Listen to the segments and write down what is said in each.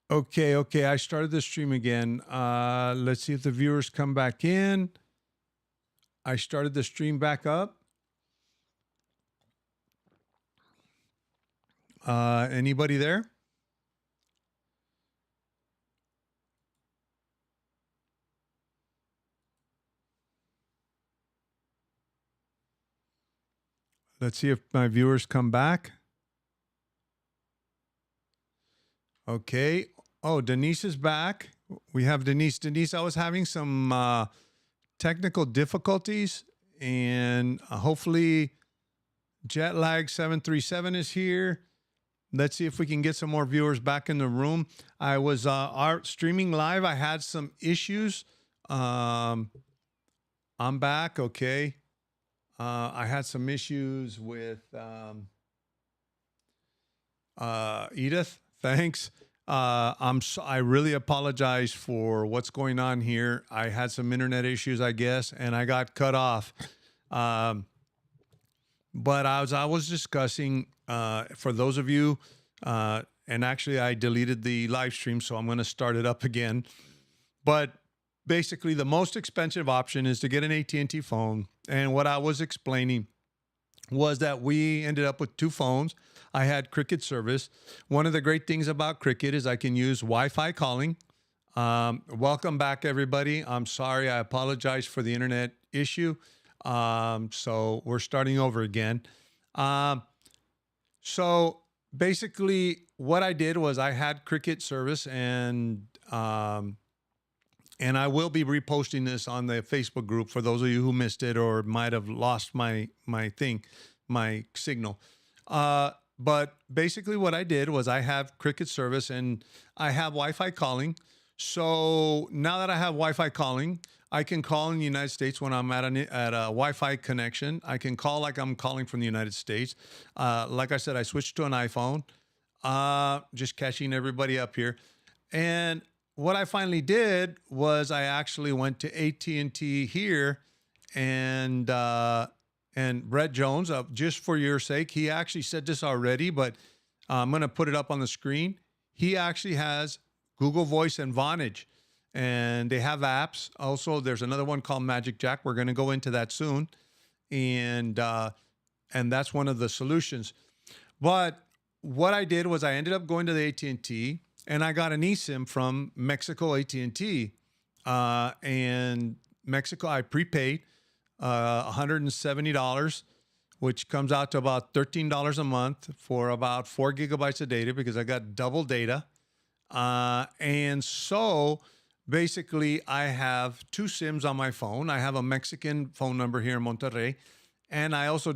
Okay. I started the stream again. Let's see if the viewers come back in. I started the stream back up. Anybody there? Let's see if my viewers come back. Okay. Oh, Denise is back. We have Denise. Denise, I was having some technical difficulties, and hopefully, Jetlag 737 is here. Let's see if we can get some more viewers back in the room. I was streaming live. I had some issues. Um, I'm back. Okay. I had some issues with Edith. Thanks. I really apologize for what's going on here. I had some internet issues, I guess, and I got cut off. Um, but as I was discussing, for those of you, and actually I deleted the live stream, so I'm going to start it up again. But basically, the most expensive option is to get an AT&T phone. And what I was explaining was that we ended up with two phones. I had Cricket service. One of the great things about Cricket is I can use Wi-Fi calling. Welcome back, everybody. I'm sorry. I apologize for the internet issue. So we're starting over again. So basically, what I did was I had Cricket service, and I will be reposting this on the Facebook group for those of you who missed it or might have lost my signal. But basically, what I did was I have Cricket service and I have Wi-Fi calling. So now that I have Wi-Fi calling, I can call in the United States when I'm at a Wi-Fi connection. I can call like I'm calling from the United States. Like I said, I switched to an iPhone. Just catching everybody up here. And what I finally did was I actually went to AT&T here, and Brett Jones, just for your sake, he actually said this already, but I'm going to put it up on the screen. He actually has Google Voice and Vonage, and they have apps. Also, there's another one called Magic Jack. We're going to go into that soon, and that's one of the solutions. But what I did was I ended up going to the AT&T, and I got an eSIM from Mexico AT&T. And Mexico, I prepaid $170, which comes out to about $13 a month for about 4 gigabytes of data because I got double data. And so basically, I have two SIMs on my phone. I have a Mexican phone number here in Monterrey. And I also,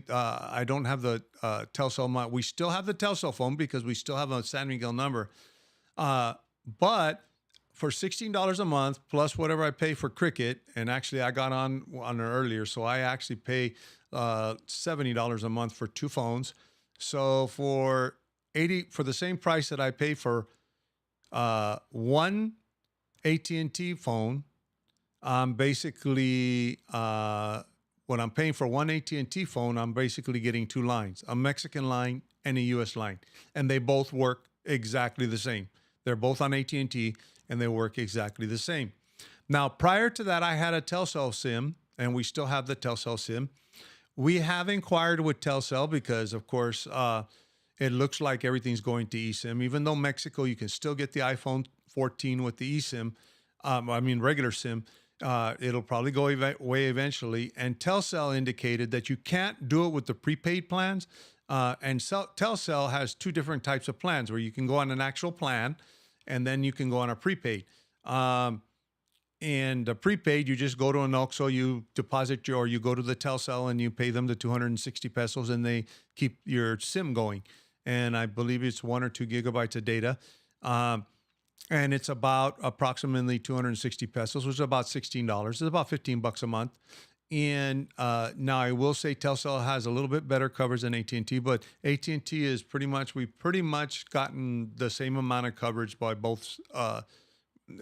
I don't have the Telcel. We still have the Telcel phone because we still have a San Miguel number. But for $16 a month plus whatever I pay for Cricket, and actually I got on it earlier, so I actually pay $70 a month for two phones. So for the same price that I pay for one AT&T phone, I'm basically when I'm paying for one AT&T phone, I'm basically getting two lines: a Mexican line and a U.S. line, and they both work exactly the same. They're both on AT&T, and they work exactly the same. Now, prior to that, I had a Telcel SIM, and we still have the Telcel SIM. We have inquired with Telcel because, of course, it looks like everything's going to eSIM. Even though Mexico, you can still get the iPhone 14 with the eSIM. Regular SIM. It'll probably go away eventually. And Telcel indicated that you can't do it with the prepaid plans. Telcel has two different types of plans where you can go on an actual plan, and then you can go on a prepaid. And the prepaid, you just go to an OXXO, you deposit you go to the Telcel and you pay them the 260 pesos, and they keep your SIM going. And I believe it's 1 or 2 gigabytes of data. And it's about approximately 260 pesos, which is about $16. It's about $15 a month. And now I will say Telcel has a little bit better coverage than AT&T, but AT&T is we've pretty much gotten the same amount of coverage by both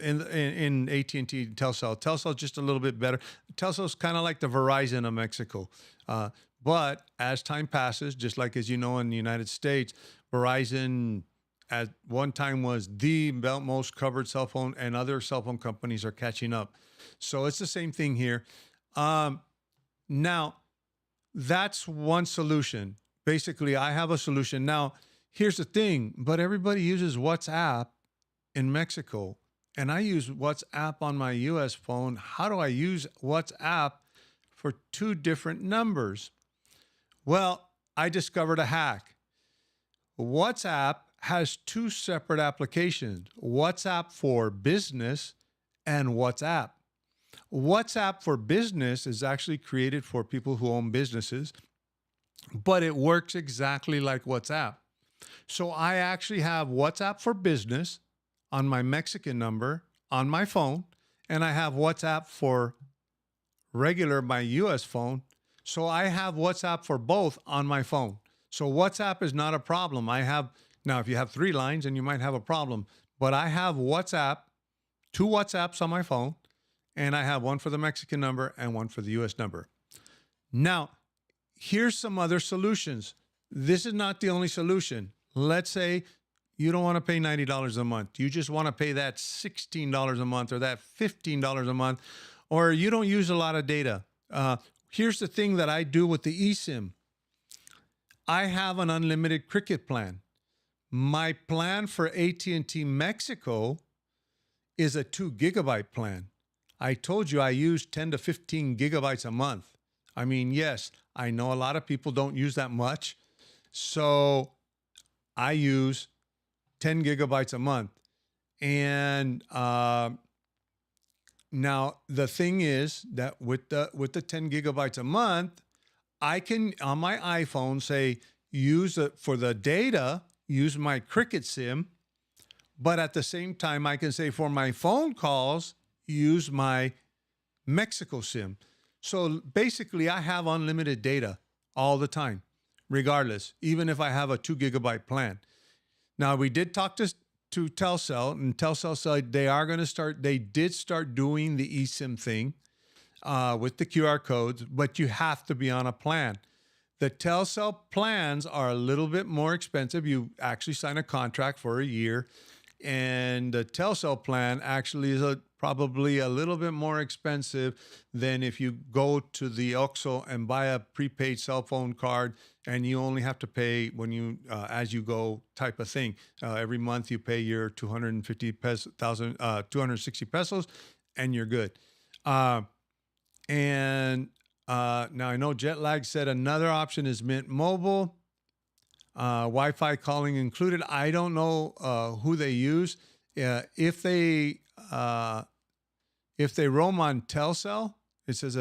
in AT&T and Telcel. Telcel's just a little bit better. Telcel's kind of like the Verizon of Mexico. But as time passes, just like as you know in the United States, Verizon at one time was the most covered cell phone, and other cell phone companies are catching up. So it's the same thing here. Um, Now, that's one solution. Basically, I have a solution. Now, here's the thing, but everybody uses WhatsApp in Mexico, and I use WhatsApp on my US phone. How do I use WhatsApp for two different numbers? Well, I discovered a hack. WhatsApp has two separate applications: WhatsApp for business and WhatsApp. WhatsApp for business is actually created for people who own businesses, but it works exactly like WhatsApp. So I actually have WhatsApp for business on my Mexican number on my phone, and I have WhatsApp for regular, my US phone. So I have WhatsApp for both on my phone. So WhatsApp is not a problem. I have, now if you have three lines, then you might have a problem, but I have WhatsApp, two WhatsApps on my phone, and I have one for the Mexican number and one for the US number. Now, here's some other solutions. This is not the only solution. Let's say you don't want to pay $90 a month. You just want to pay that $16 a month or that $15 a month, or you don't use a lot of data. Here's the thing that I do with the eSIM. I have an unlimited Cricket plan. My plan for AT&T Mexico is a 2 gigabyte plan. I told you I use 10 to 15 gigabytes a month. I mean, yes, I know a lot of people don't use that much. So I use 10 gigabytes a month. And now the thing is that with the 10 gigabytes a month, I can on my iPhone say use it for the data, use my Cricket SIM, but at the same time I can say for my phone calls, use my Mexico SIM. So basically I have unlimited data all the time, regardless, even if I have a 2 gigabyte plan. Now we did talk to Telcel, and Telcel said they did start doing the eSIM thing with the QR codes, but you have to be on a plan. The Telcel plans are a little bit more expensive. You actually sign a contract for a year, and the Telcel plan actually is probably a little bit more expensive than if you go to the OXXO and buy a prepaid cell phone card, and you only have to pay when you as you go type of thing. Every month you pay your 260 pesos, and you're good. Now I know Jetlag said another option is Mint Mobile, Wi-Fi calling included. I don't know who they use. If they roam on Telcel, it says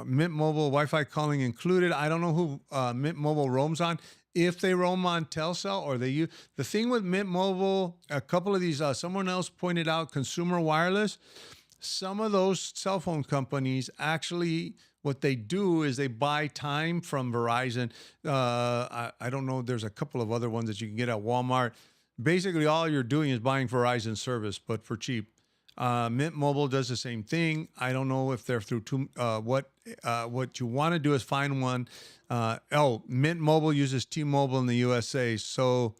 Mint Mobile Wi-Fi calling included. I don't know who Mint Mobile roams on. If they roam on Telcel or they use the thing with Mint Mobile, a couple of these, someone else pointed out Consumer Wireless. Some of those cell phone companies actually, what they do is they buy time from Verizon. I don't know. There's a couple of other ones that you can get at Walmart. Basically, all you're doing is buying Verizon service, but for cheap. Mint Mobile does the same thing. I don't know if they're through what you want to do is find one. Mint Mobile uses T-Mobile in the USA, so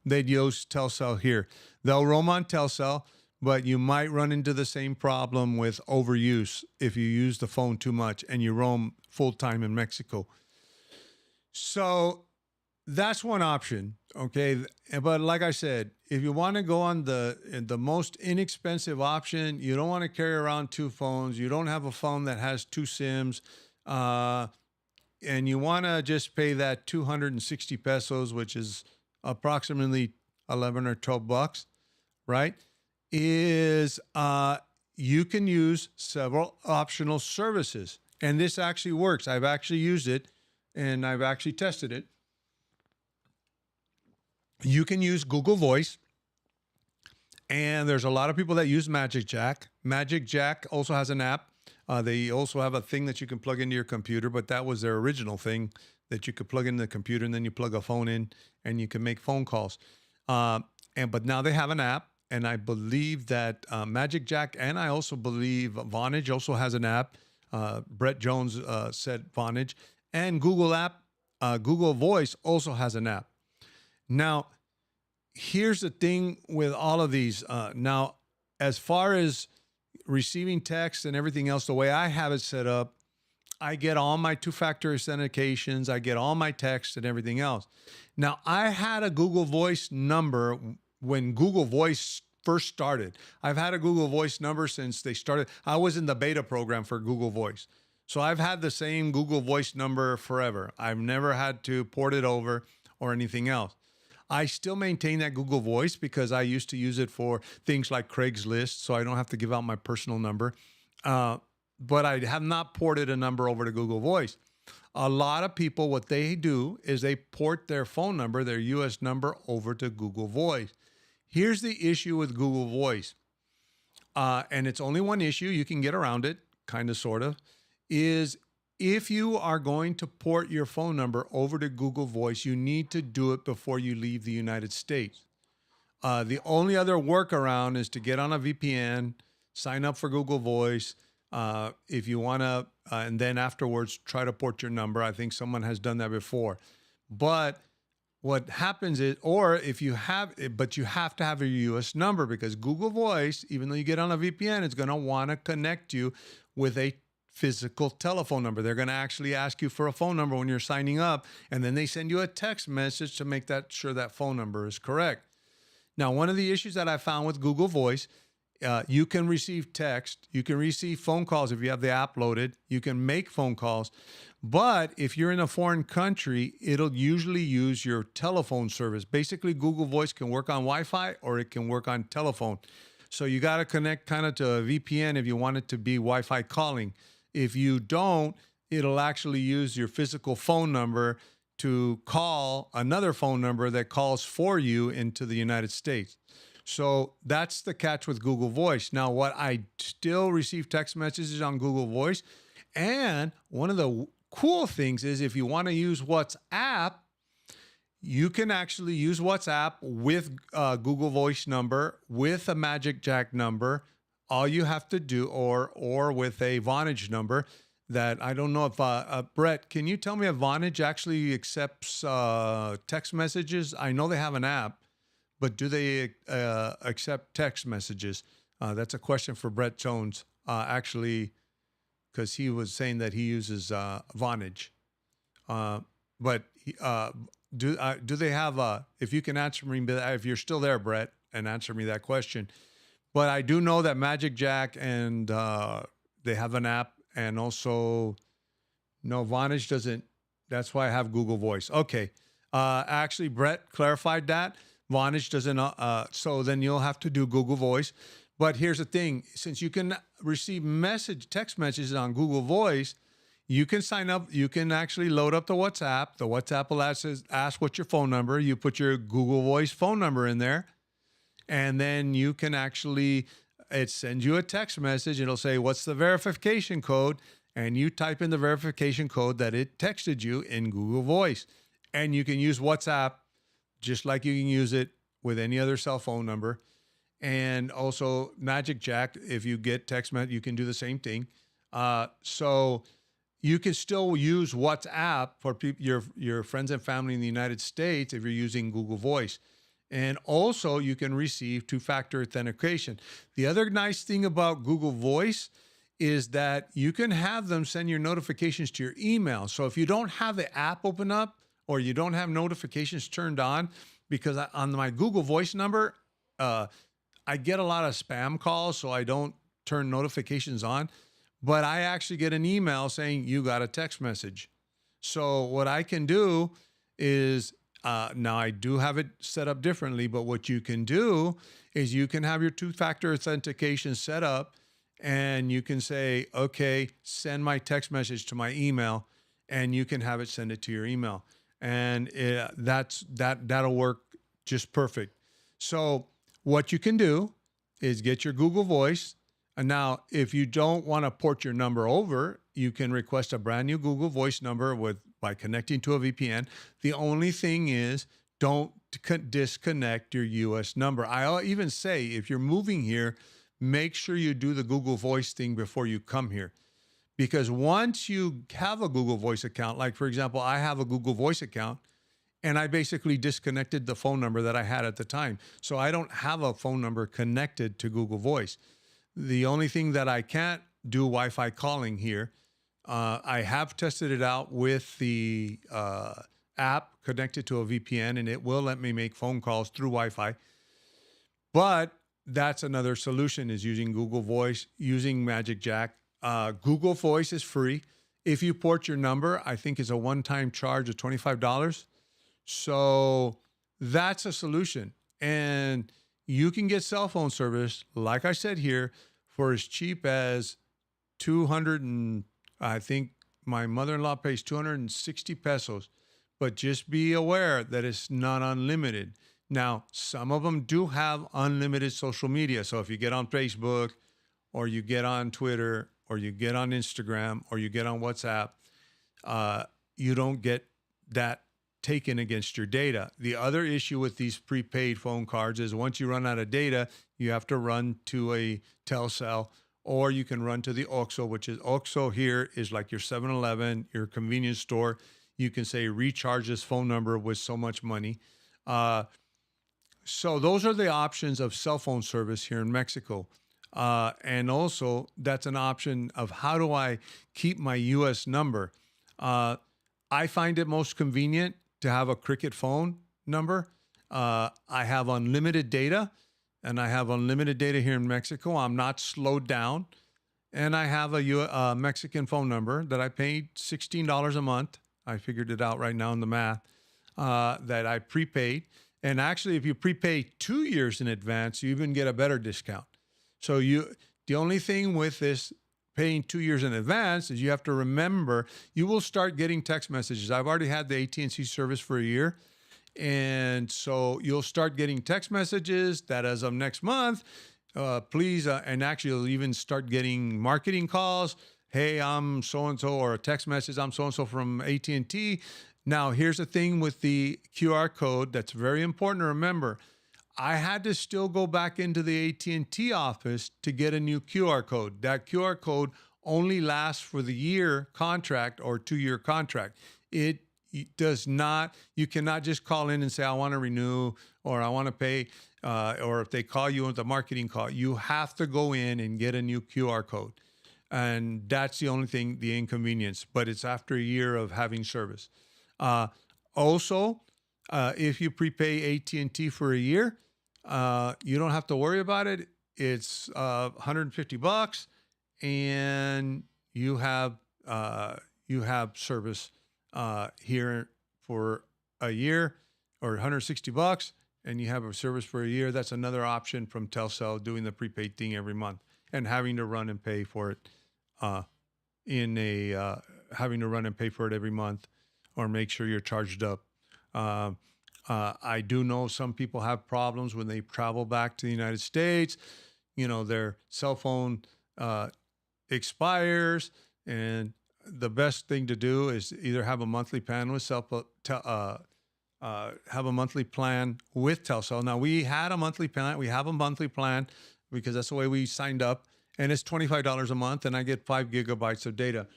they'd use Telcel here. They'll roam on Telcel, but you might run into the same problem with overuse if you use the phone too much and you roam full time in Mexico. So that's one option, okay? But like I said, if you want to go on the most inexpensive option, you don't want to carry around two phones, you don't have a phone that has two SIMs, and you want to just pay that 260 pesos, which is approximately 11 or 12 bucks, right? Is you can use several optional services. And this actually works. I've actually used it and I've actually tested it. You can use Google Voice, and there's a lot of people that use Magic Jack. Magic Jack also has an app. They also have a thing that you can plug into your computer, but that was their original thing that you could plug into the computer and then you plug a phone in and you can make phone calls. But now they have an app. And I believe that Magic Jack, and I also believe Vonage also has an app. Brett Jones said Vonage, and Google Voice also has an app. Now, here's the thing with all of these. Now, as far as receiving text and everything else, the way I have it set up, I get all my two-factor authentications, I get all my text and everything else. Now, I had a Google Voice number when Google Voice first started. I've had a Google Voice number since they started. I was in the beta program for Google Voice. So I've had the same Google Voice number forever. I've never had to port it over or anything else. I still maintain that Google Voice because I used to use it for things like Craigslist, so I don't have to give out my personal number. But I have not ported a number over to Google Voice. A lot of people, what they do is they port their phone number, their US number, over to Google Voice. Here's the issue with Google Voice, and it's only one issue. You can get around it, kind of, sort of, is if you are going to port your phone number over to Google Voice, you need to do it before you leave the United States. The only other workaround is to get on a VPN, sign up for Google Voice. If you want to, and then afterwards try to port your number. I think someone has done that before. But what happens is, or if you have, but you have to have a US number because Google Voice, even though you get on a VPN, it's going to want to connect you with a physical telephone number. They're going to actually ask you for a phone number when you're signing up, and then they send you a text message to make that sure that phone number is correct. Now, one of the issues that I found with Google Voice, you can receive text, you can receive phone calls if you have the app loaded, you can make phone calls, but if you're in a foreign country, it'll usually use your telephone service. Basically, Google Voice can work on Wi-Fi or it can work on telephone. So you got to connect kind of to a VPN if you want it to be Wi-Fi calling. If you don't, it'll actually use your physical phone number to call another phone number that calls for you into the United States. So that's the catch with Google Voice. Now, what I still receive text messages on Google Voice. And one of the cool things is if you want to use WhatsApp, you can actually use WhatsApp with Google Voice number, with a Magic Jack number. All you have to do, or with a Vonage number that I don't know if, Brett, can you tell me if Vonage actually accepts text messages? I know they have an app, but do they accept text messages? That's a question for Brett Jones, actually, because he was saying that he uses Vonage. But do they have if you can answer me, if you're still there, Brett, and answer me that question. But I do know that Magic Jack and they have an app, and also, no, Vonage doesn't. That's why I have Google Voice. Okay. Actually, Brett clarified that. Vonage doesn't, so then you'll have to do Google Voice. But here's the thing, since you can receive text messages on Google Voice, you can sign up, you can actually load up the WhatsApp. The WhatsApp will ask what's your phone number. You put your Google Voice phone number in there, and then you can actually, it sends you a text message. It'll say, what's the verification code? And you type in the verification code that it texted you in Google Voice. And you can use WhatsApp just like you can use it with any other cell phone number. And also Magic Jack, if you get text message, you can do the same thing. So you can still use WhatsApp for your friends and family in the United States if you're using Google Voice. And also you can receive two-factor authentication. The other nice thing about Google Voice is that you can have them send your notifications to your email. So if you don't have the app open up or you don't have notifications turned on, because on my Google Voice number, I get a lot of spam calls, so I don't turn notifications on, but I actually get an email saying you got a text message. So what I can do is, now I do have it set up differently, but what you can do is you can have your two-factor authentication set up, and you can say, okay, send my text message to my email, and you can have it send it to your email. And that'll work just perfect. So what you can do is get your Google Voice. And now, if you don't want to port your number over, you can request a brand new Google Voice number by connecting to a VPN. The only thing is, don't disconnect your US number. I'll even say, if you're moving here, make sure you do the Google Voice thing before you come here. Because once you have a Google Voice account, like for example, I have a Google Voice account, and I basically disconnected the phone number that I had at the time. So I don't have a phone number connected to Google Voice. The only thing that I can't do Wi-Fi calling here, I have tested it out with the app connected to a VPN, and it will let me make phone calls through Wi-Fi. But that's another solution, is using Google Voice, using Magic Jack. Google Voice is free. If you port your number, I think it's a one-time charge of $25. So that's a solution. And you can get cell phone service, like I said here, for as cheap as 200 and I think my mother-in-law pays 260 pesos. But just be aware that it's not unlimited. Now, some of them do have unlimited social media. So if you get on Facebook, or you get on Twitter, or you get on Instagram, or you get on WhatsApp, you don't get that taken against your data. The other issue with these prepaid phone cards is once you run out of data, you have to run to a Telcel, or you can run to the OXXO, which is OXXO here is like your 7-Eleven, your convenience store. You can say recharge this phone number with so much money. So those are the options of cell phone service here in Mexico. And also that's an option of how do I keep my US number? I find it most convenient to have a Cricket phone number. I have unlimited data, and I have unlimited data here in Mexico. I'm not slowed down. And I have a Mexican phone number that I paid $16 a month. I figured it out right now in the math, that I prepaid. And actually, if you prepay 2 years in advance, you even get a better discount. So the only thing with this paying 2 years in advance is you have to remember, you will start getting text messages. I've already had the AT&T service for a year. And so you'll start getting text messages that as of next month, please, and actually you'll even start getting marketing calls. Hey, I'm so-and-so, or a text message, I'm so-and-so from AT&T. Now, here's the thing with the QR code that's very important to remember. I had to still go back into the AT&T office to get a new QR code. That QR code only lasts for the year contract or 2-year contract. It does not, you cannot just call in and say, I want to renew, or I want to pay, or if they call you with a marketing call, you have to go in and get a new QR code. And that's the only thing, the inconvenience, but it's after a year of having service. Also, if you prepay AT&T for a year, you don't have to worry about it. It's $150, and you have service here for a year, or $160, and you have a service for a year. That's another option from Telcel, doing the prepaid thing every month and having to run and pay for it having to run and pay for it every month, or make sure you're charged up. I do know some people have problems when they travel back to the United States. You know, their cell phone expires, and the best thing to do is either have a monthly plan with Telcel. Now, we had a monthly plan. We have a monthly plan because that's the way we signed up, and it's $25 a month, and I get 5 gigabytes of data.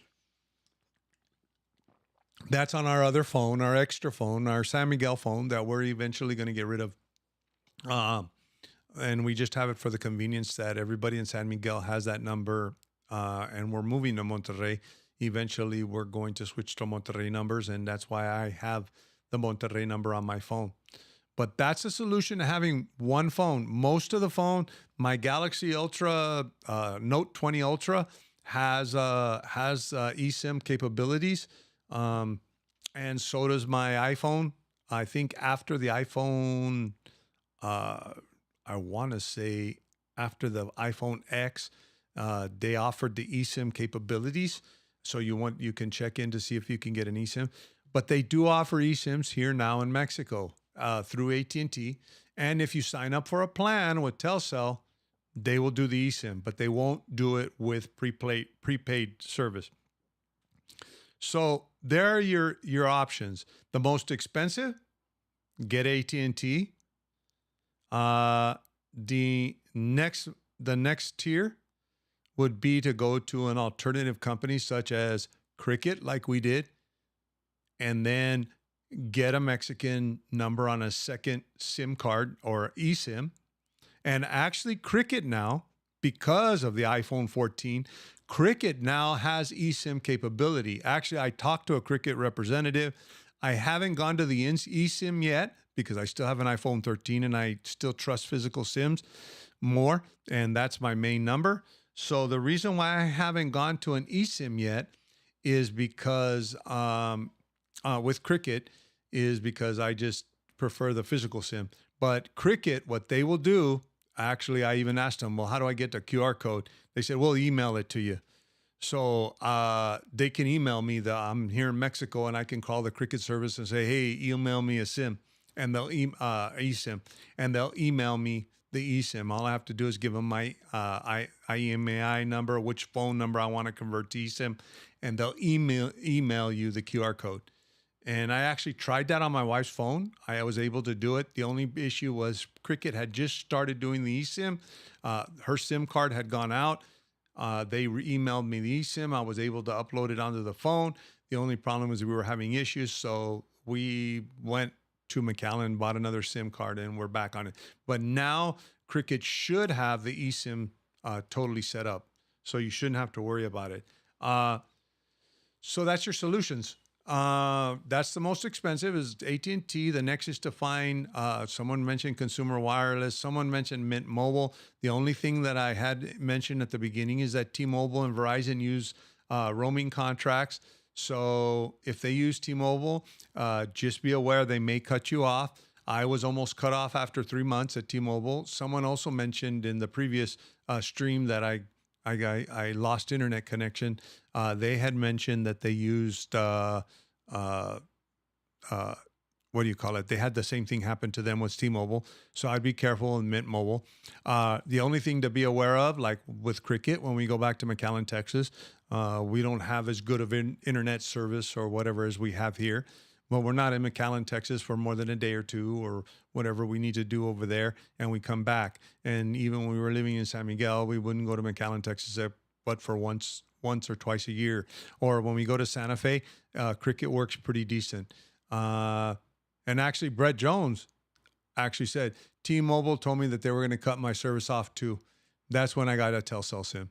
That's on our other phone, our extra phone, our San Miguel phone that we're eventually going to get rid of. And we just have it for the convenience that everybody in San Miguel has that number, and we're moving to Monterrey. Eventually, we're going to switch to Monterrey numbers, and that's why I have the Monterrey number on my phone. But that's the solution to having one phone. Most of the phone, my Galaxy Ultra, Note 20 Ultra, has eSIM capabilities. And so does my iPhone. I think after the iPhone, I want to say after the iPhone X, they offered the eSIM capabilities. So you can check in to see if you can get an eSIM. But they do offer eSIMs here now in Mexico through AT&T. And if you sign up for a plan with Telcel, they will do the eSIM, but they won't do it with prepaid service. So there are your options. The most expensive, get AT&T. The next tier would be to go to an alternative company such as Cricket, like we did, and then get a Mexican number on a second SIM card or eSIM. And actually, Cricket now, because of the iPhone 14, Cricket now has eSIM capability. Actually, I talked to a Cricket representative. I haven't gone to the eSIM yet because I still have an iPhone 13 and I still trust physical SIMs more. And that's my main number. So the reason why I haven't gone to an eSIM yet is because with Cricket is because I just prefer the physical SIM. But Cricket, what they will do, actually, I even asked them, well, how do I get the QR code? They said, we'll email it to you. So they can email me that I'm here in Mexico and I can call the Cricket service and say, hey, email me a SIM and they'll eSIM and they'll email me the eSIM. All I have to do is give them my IMEI number, which phone number I want to convert to eSIM, and they'll email you the QR code. And I actually tried that on my wife's phone. I was able to do it. The only issue was Cricket had just started doing the eSIM. Her SIM card had gone out. They emailed me the eSIM. I was able to upload it onto the phone. The only problem was we were having issues. So we went to McAllen, bought another SIM card, and we're back on it. But now Cricket should have the eSIM totally set up. So you shouldn't have to worry about it. So that's your solutions. That's the most expensive is AT&T. The next is to find, someone mentioned Consumer Wireless. Someone mentioned Mint Mobile. The only thing that I had mentioned at the beginning is that T-Mobile and Verizon use roaming contracts. So if they use T-Mobile, just be aware they may cut you off. I was almost cut off after 3 months at T-Mobile. Someone also mentioned in the previous stream that I lost internet connection. They had mentioned that they used what do you call it? They had the same thing happen to them with T-Mobile. So I'd be careful in Mint Mobile. The only thing to be aware of, like with Cricket, when we go back to McAllen, Texas, we don't have as good of internet service or whatever as we have here. Well, we're not in McAllen, Texas for more than a day or two or whatever we need to do over there, and we come back. And even when we were living in San Miguel, we wouldn't go to McAllen, Texas, but for once or twice a year. Or when we go to Santa Fe, Cricket works pretty decent. And actually, Brett Jones actually said, T-Mobile told me that they were going to cut my service off too. That's when I got a Telcel SIM.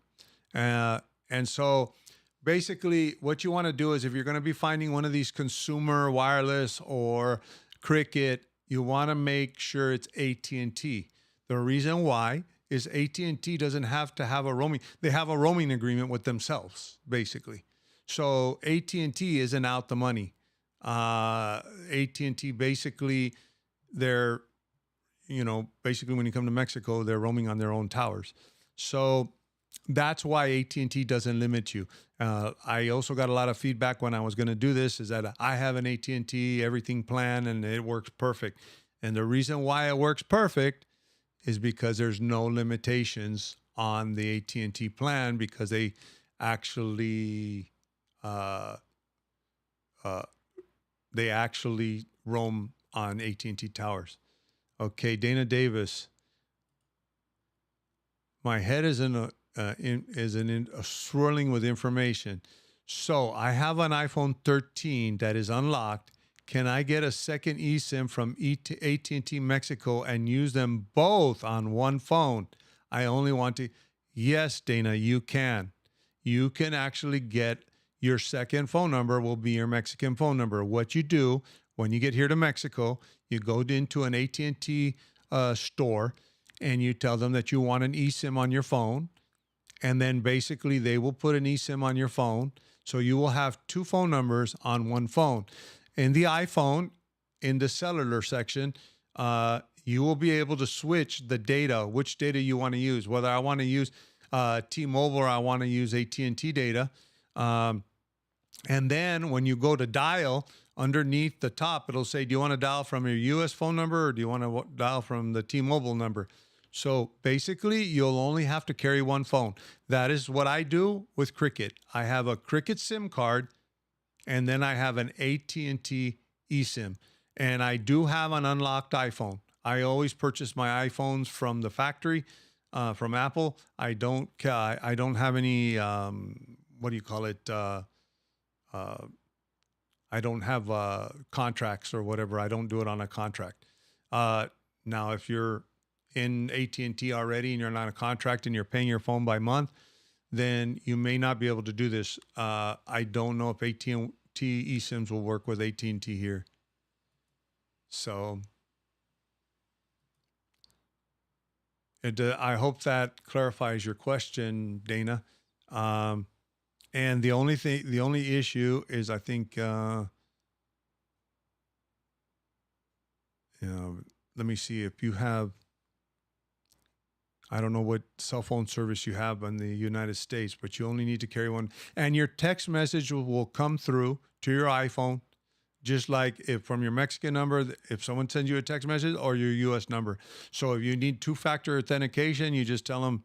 And so basically what you want to do is if you're going to be finding one of these consumer wireless or Cricket, you want to make sure it's AT&T. The reason why is AT&T doesn't have to have a roaming. They have a roaming agreement with themselves, basically. So AT&T isn't out the money. AT&T basically, they're, basically when you come to Mexico, they're roaming on their own towers. So that's why AT&T doesn't limit you. I also got a lot of feedback when I was going to do this is that I have an AT&T everything plan and it works perfect. And the reason why it works perfect is because there's no limitations on the AT&T plan because they actually roam on AT&T towers. Okay, Dana Davis. My head is swirling with information. So I have an iPhone 13 that is unlocked. Can I get a second eSIM from AT&T Mexico and use them both on one phone? I only want to. Yes, Dana, you can. You can actually get your second phone number will be your Mexican phone number. What you do when you get here to Mexico, you go into an AT&T store and you tell them that you want an eSIM on your phone. And then basically they will put an eSIM on your phone. So you will have two phone numbers on one phone. In the iPhone, in the cellular section, you will be able to switch the data, which data you want to use, whether I want to use T-Mobile or I want to use AT&T data. And then when you go to dial, underneath the top, it'll say, do you want to dial from your US phone number or do you want to dial from the T-Mobile number? So basically, you'll only have to carry one phone. That is what I do with Cricket. I have a Cricket SIM card, and then I have an AT&T eSIM. And I do have an unlocked iPhone. I always purchase my iPhones from the factory, from Apple. I don't have any, what do you call it? I I don't have contracts or whatever. I don't do it on a contract. Now, if you're in AT&T already and you're not on a contract and you're paying your phone by month, then you may not be able to do this. I don't know if AT&T eSIMs will work with AT&T here. So I hope that clarifies your question, Dana. And the only issue is, I think, let me see if you have, I don't know what cell phone service you have in the United States, but you only need to carry one. And your text message will come through to your iPhone, just like if from your Mexican number, if someone sends you a text message, or your US number. So if you need two-factor authentication, you just tell them,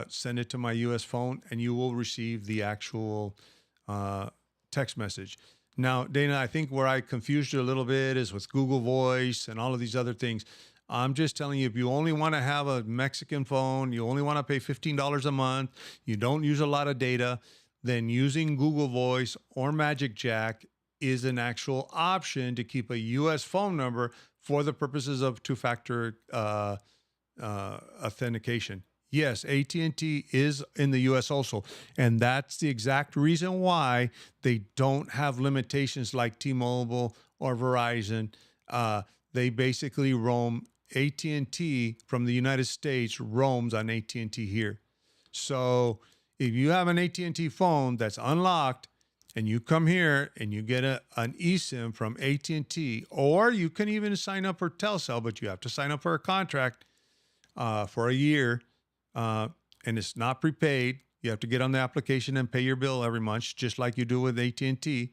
send it to my US phone, and you will receive the actual text message. Now, Dana, I think where I confused you a little bit is with Google Voice and all of these other things. I'm just telling you, if you only want to have a Mexican phone, you only want to pay $15 a month, you don't use a lot of data, then using Google Voice or Magic Jack is an actual option to keep a US phone number for the purposes of two-factor authentication. Yes, AT&T is in the US also, and that's the exact reason why they don't have limitations like T-Mobile or Verizon. They basically roam. AT&T from the United States roams on AT&T here. So if you have an AT&T phone that's unlocked and you come here and you get an eSIM from AT&T, or you can even sign up for Telcel, but you have to sign up for a contract for a year, and it's not prepaid. You have to get on the application and pay your bill every month, just like you do with AT&T.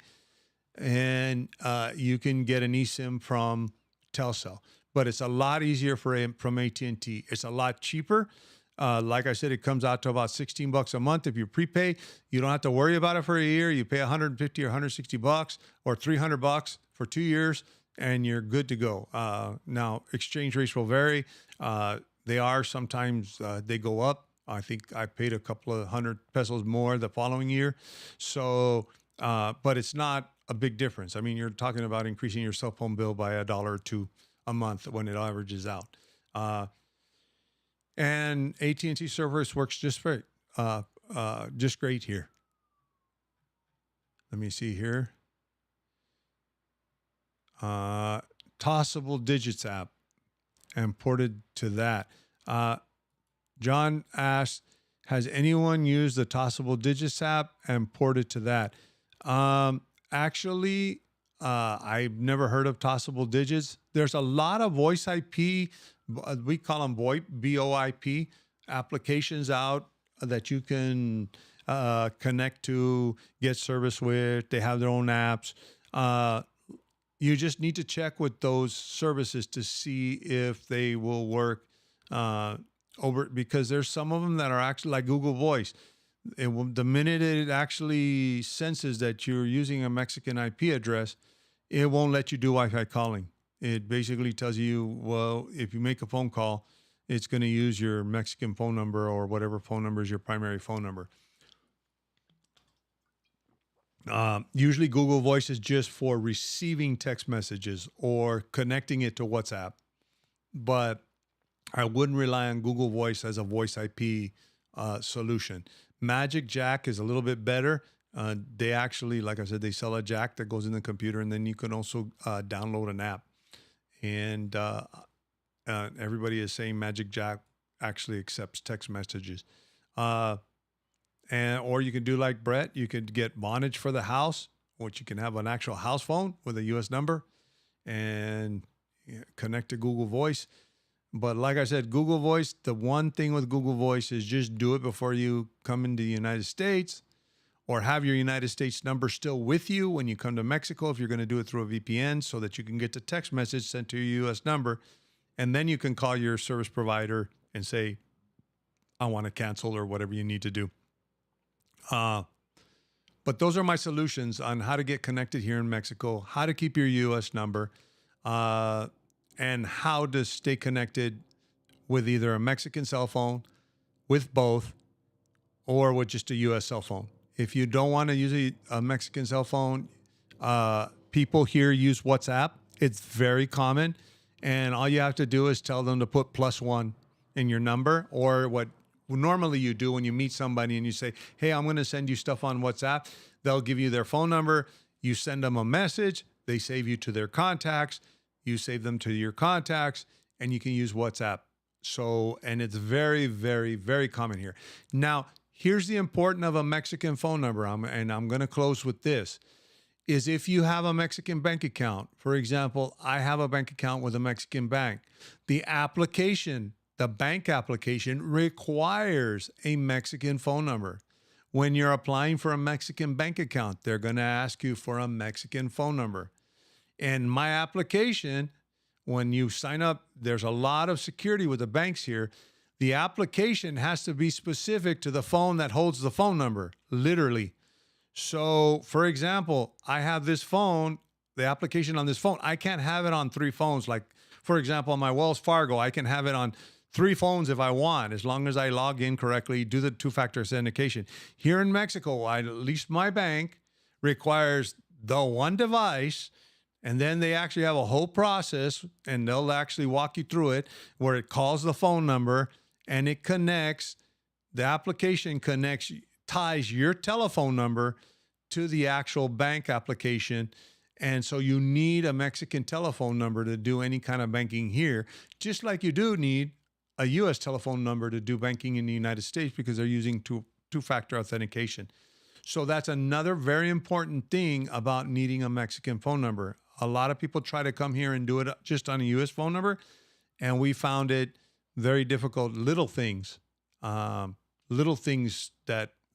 And you can get an eSIM from Telcel. But it's a lot easier from AT&T. It's a lot cheaper. Like I said, it comes out to about $16 a month. If you prepay, you don't have to worry about it for a year. You pay $150 or $160 or $300 for 2 years, and you're good to go. Now, exchange rates will vary. They are sometimes they go up. I think I paid a couple of hundred pesos more the following year. So, but it's not a big difference. I mean, you're talking about increasing your cell phone bill by $1 or $2 a month when it averages out. And AT&T service works just great here. Let me see here. Tossable Digits app, and ported to that. John asked, has anyone used the Tossable Digits app and ported to that? Actually, I've never heard of Tossable Digits. There's a lot of voice IP, we call them VoIP, VoIP applications out that you can connect to, get service with. They have their own apps. You just need to check with those services to see if they will work because there's some of them that are actually like Google Voice. The minute it actually senses that you're using a Mexican IP address, it won't let you do Wi-Fi calling. It basically tells you, well, if you make a phone call, it's going to use your Mexican phone number or whatever phone number is your primary phone number. Usually Google Voice is just for receiving text messages or connecting it to WhatsApp. But I wouldn't rely on Google Voice as a voice IP solution. Magic Jack is a little bit better. They actually, like I said, they sell a jack that goes in the computer, and then you can also download an app. And everybody is saying Magic Jack actually accepts text messages. Or you can do like Brett. You could get Vonage for the house, which you can have an actual house phone with a US number and connect to Google Voice. But like I said, Google Voice, the one thing with Google Voice is just do it before you come into the United States, or have your United States number still with you when you come to Mexico if you're going to do it through a VPN, so that you can get the text message sent to your US number. And then you can call your service provider and say, I want to cancel, or whatever you need to do. But those are my solutions on how to get connected here in Mexico, how to keep your US number, and how to stay connected with either a Mexican cell phone, with both, or with just a US cell phone. If you don't want to use a Mexican cell phone, people here use WhatsApp. It's very common. And all you have to do is tell them to put +1 in your number, or what normally you do when you meet somebody and you say, hey, I'm going to send you stuff on WhatsApp. They'll give you their phone number. You send them a message. They save you to their contacts. You save them to your contacts, and you can use WhatsApp. So, and it's very, very, very common here. Now, here's the importance of a Mexican phone number, and I'm going to close with this, is if you have a Mexican bank account. For example, I have a bank account with a Mexican bank. The application, the bank application, requires a Mexican phone number. When you're applying for a Mexican bank account, they're going to ask you for a Mexican phone number. And my application, when you sign up, there's a lot of security with the banks here. The application has to be specific to the phone that holds the phone number, literally. So, for example, I have this phone, the application on this phone, I can't have it on 3 phones. Like, for example, on my Wells Fargo, I can have it on 3 phones if I want, as long as I log in correctly, do the 2-factor authentication. Here in Mexico, at least my bank requires the one device, and then they actually have a whole process, and they'll actually walk you through it, where it calls the phone number and it connects, the application connects, ties your telephone number to the actual bank application. And so you need a Mexican telephone number to do any kind of banking here, just like you do need a U.S. telephone number to do banking in the United States, because they're using two-factor authentication. So that's another very important thing about needing a Mexican phone number. A lot of people try to come here and do it just on a U.S. phone number, and we found it very difficult. Little things that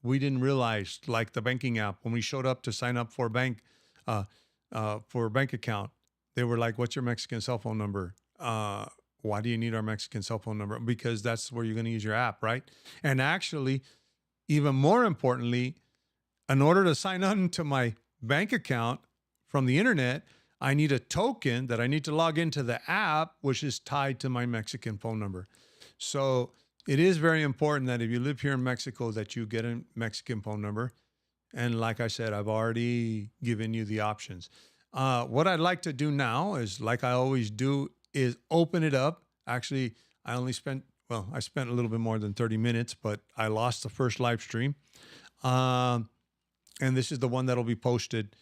we didn't realize, like the banking app. When we showed up to sign up for a bank account, they were like, "What's your Mexican cell phone number?" Why do you need our Mexican cell phone number? Because that's where you're going to use your app, right? And actually, even more importantly, in order to sign on to my bank account from the internet, I need a token that I need to log into the app, which is tied to my Mexican phone number. So it is very important that if you live here in Mexico, that you get a Mexican phone number. And like I said, I've already given you the options. What I'd like to do now is, like I always do, is open it up. Actually, I spent a little bit more than 30 minutes, but I lost the first live stream. And this is the one that'll be posted.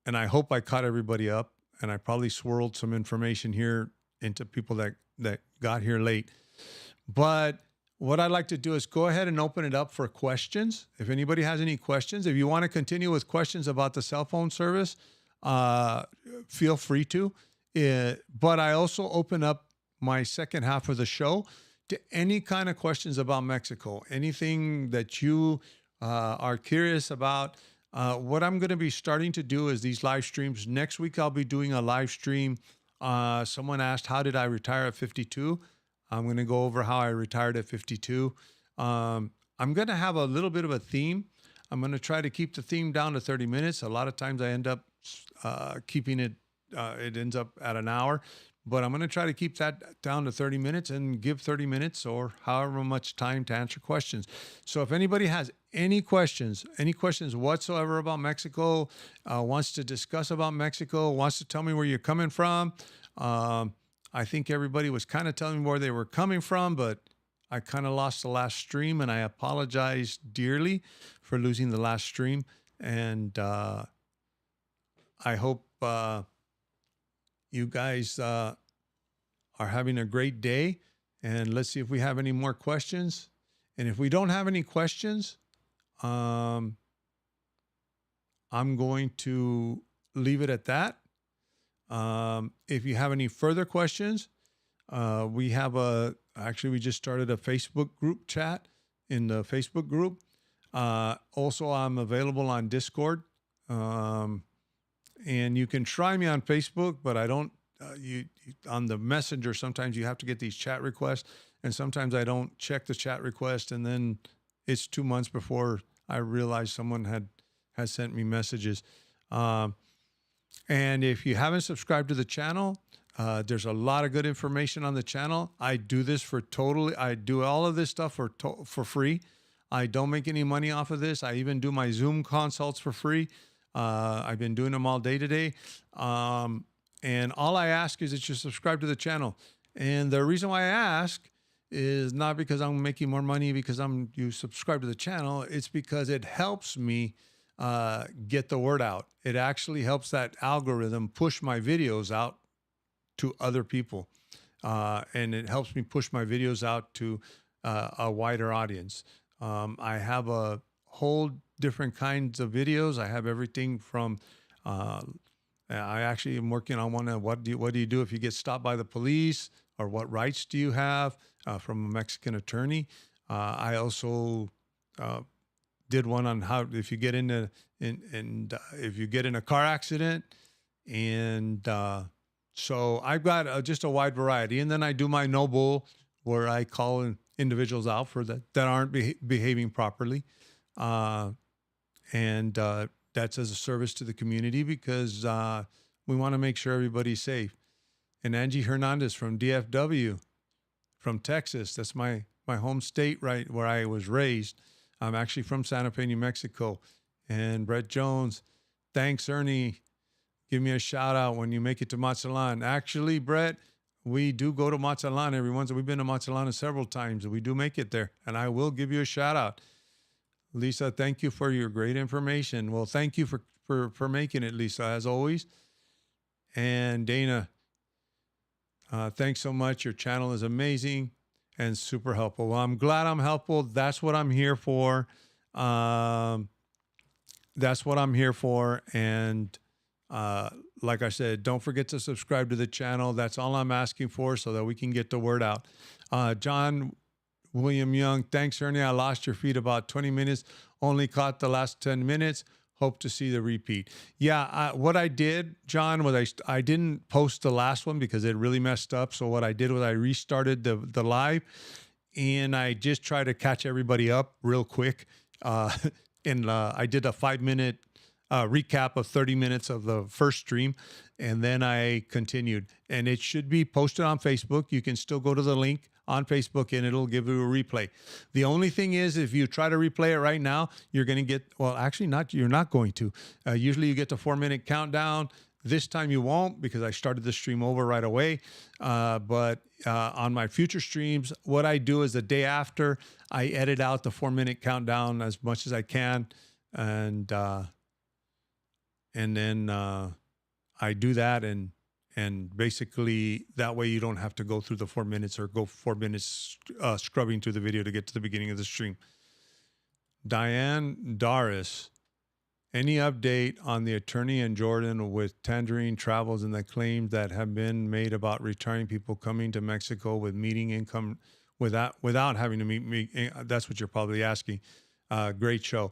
And I hope I caught everybody up, and I probably swirled some information here into people that got here late. But what I'd like to do is go ahead and open it up for questions. If anybody has any questions, if you want to continue with questions about the cell phone service, feel free to. But I also open up my second half of the show to any kind of questions about Mexico, anything that you are curious about. What I'm going to be starting to do is these live streams. Next week, I'll be doing a live stream. Someone asked, how did I retire at 52? I'm going to go over how I retired at 52. I'm going to have a little bit of a theme. I'm going to try to keep the theme down to 30 minutes. A lot of times I end up keeping it, it ends up at an hour. But I'm going to try to keep that down to 30 minutes and give 30 minutes or however much time to answer questions. So if anybody has any questions whatsoever about Mexico, wants to discuss about Mexico, wants to tell me where you're coming from. I think everybody was kind of telling me where they were coming from, but I kind of lost the last stream, and I apologize dearly for losing the last stream. And I hope you guys are having a great day. And let's see if we have any more questions. And if we don't have any questions, I'm going to leave it at that. If you have any further questions, we just started a Facebook group chat in the Facebook group. Also, I'm available on Discord. And you can try me on Facebook, but I don't, on the messenger, sometimes you have to get these chat requests, and sometimes I don't check the chat request, and then it's 2 months before I realize someone has sent me messages. And if you haven't subscribed to the channel, there's a lot of good information on the channel. I do all of this stuff for free. I don't make any money off of this. I even do my Zoom consults for free. I've been doing them all day today. And all I ask is that you subscribe to the channel. And the reason why I ask is not because I'm making more money because you subscribe to the channel. It's because it helps me get the word out. It actually helps that algorithm push my videos out to other people. And it helps me push my videos out to a wider audience. I have a whole different kinds of videos. I have everything from, I actually am working on one of what do you do if you get stopped by the police, or what rights do you have, from a Mexican attorney. I also did one on how if you get if you get in a car accident, and so I've got just a wide variety. And then I do my no bull, where I call individuals out for that aren't behaving properly, and that's as a service to the community, because we want to make sure everybody's safe. And Angie Hernandez from DFW, from Texas, that's my home state, right where I was raised. I'm actually from Santa Fe, New Mexico. And Brett Jones, thanks, Ernie. Give me a shout out when you make it to Mazatlan. Actually, Brett, we do go to Mazatlan every once. We've been to Mazatlan several times. We do make it there, and I will give you a shout out. Lisa, thank you for your great information. Well, thank you for making it, Lisa, as always. And Dana, thanks so much. Your channel is amazing and super helpful. Well, I'm glad I'm helpful. That's what I'm here for. That's what I'm here for. And like I said, don't forget to subscribe to the channel. That's all I'm asking for, so that we can get the word out. John William Young, thanks, Ernie. I lost your feed about 20 minutes. Only caught the last 10 minutes. Hope to see the repeat. Yeah, what I did, John, was I didn't post the last one because it really messed up. So what I did was I restarted the live, and I just tried to catch everybody up real quick. And I did a 5-minute recap of 30 minutes of the first stream, and then I continued. And it should be posted on Facebook. You can still go to the link on Facebook, and it'll give you a replay. The only thing is, if you try to replay it right now, you're going to get, well, actually not, you're not going to. Usually you get the 4-minute countdown. This time you won't, because I started the stream over right away. But on my future streams, what I do is the day after, I edit out the 4-minute countdown as much as I can. And then I do that, and basically that way you don't have to go through the 4 minutes or go 4 minutes scrubbing through the video to get to the beginning of the stream. Diane Doris, any update on the attorney in Jordan with Tangerine Travels and the claims that have been made about retiring people coming to Mexico with meeting income without having to meet me? That's what you're probably asking. Great show.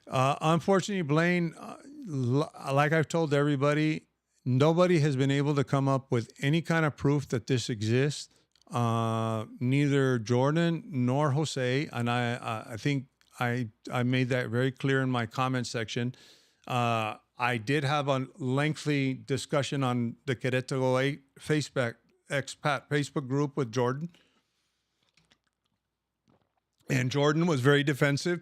Unfortunately, Blaine, like I've told everybody, nobody has been able to come up with any kind of proof that this exists. Neither Jordan nor Jose, and I think I made that very clear in my comment section. I did have a lengthy discussion on the Querétaro 8 Facebook expat Facebook group with Jordan, and Jordan was very defensive.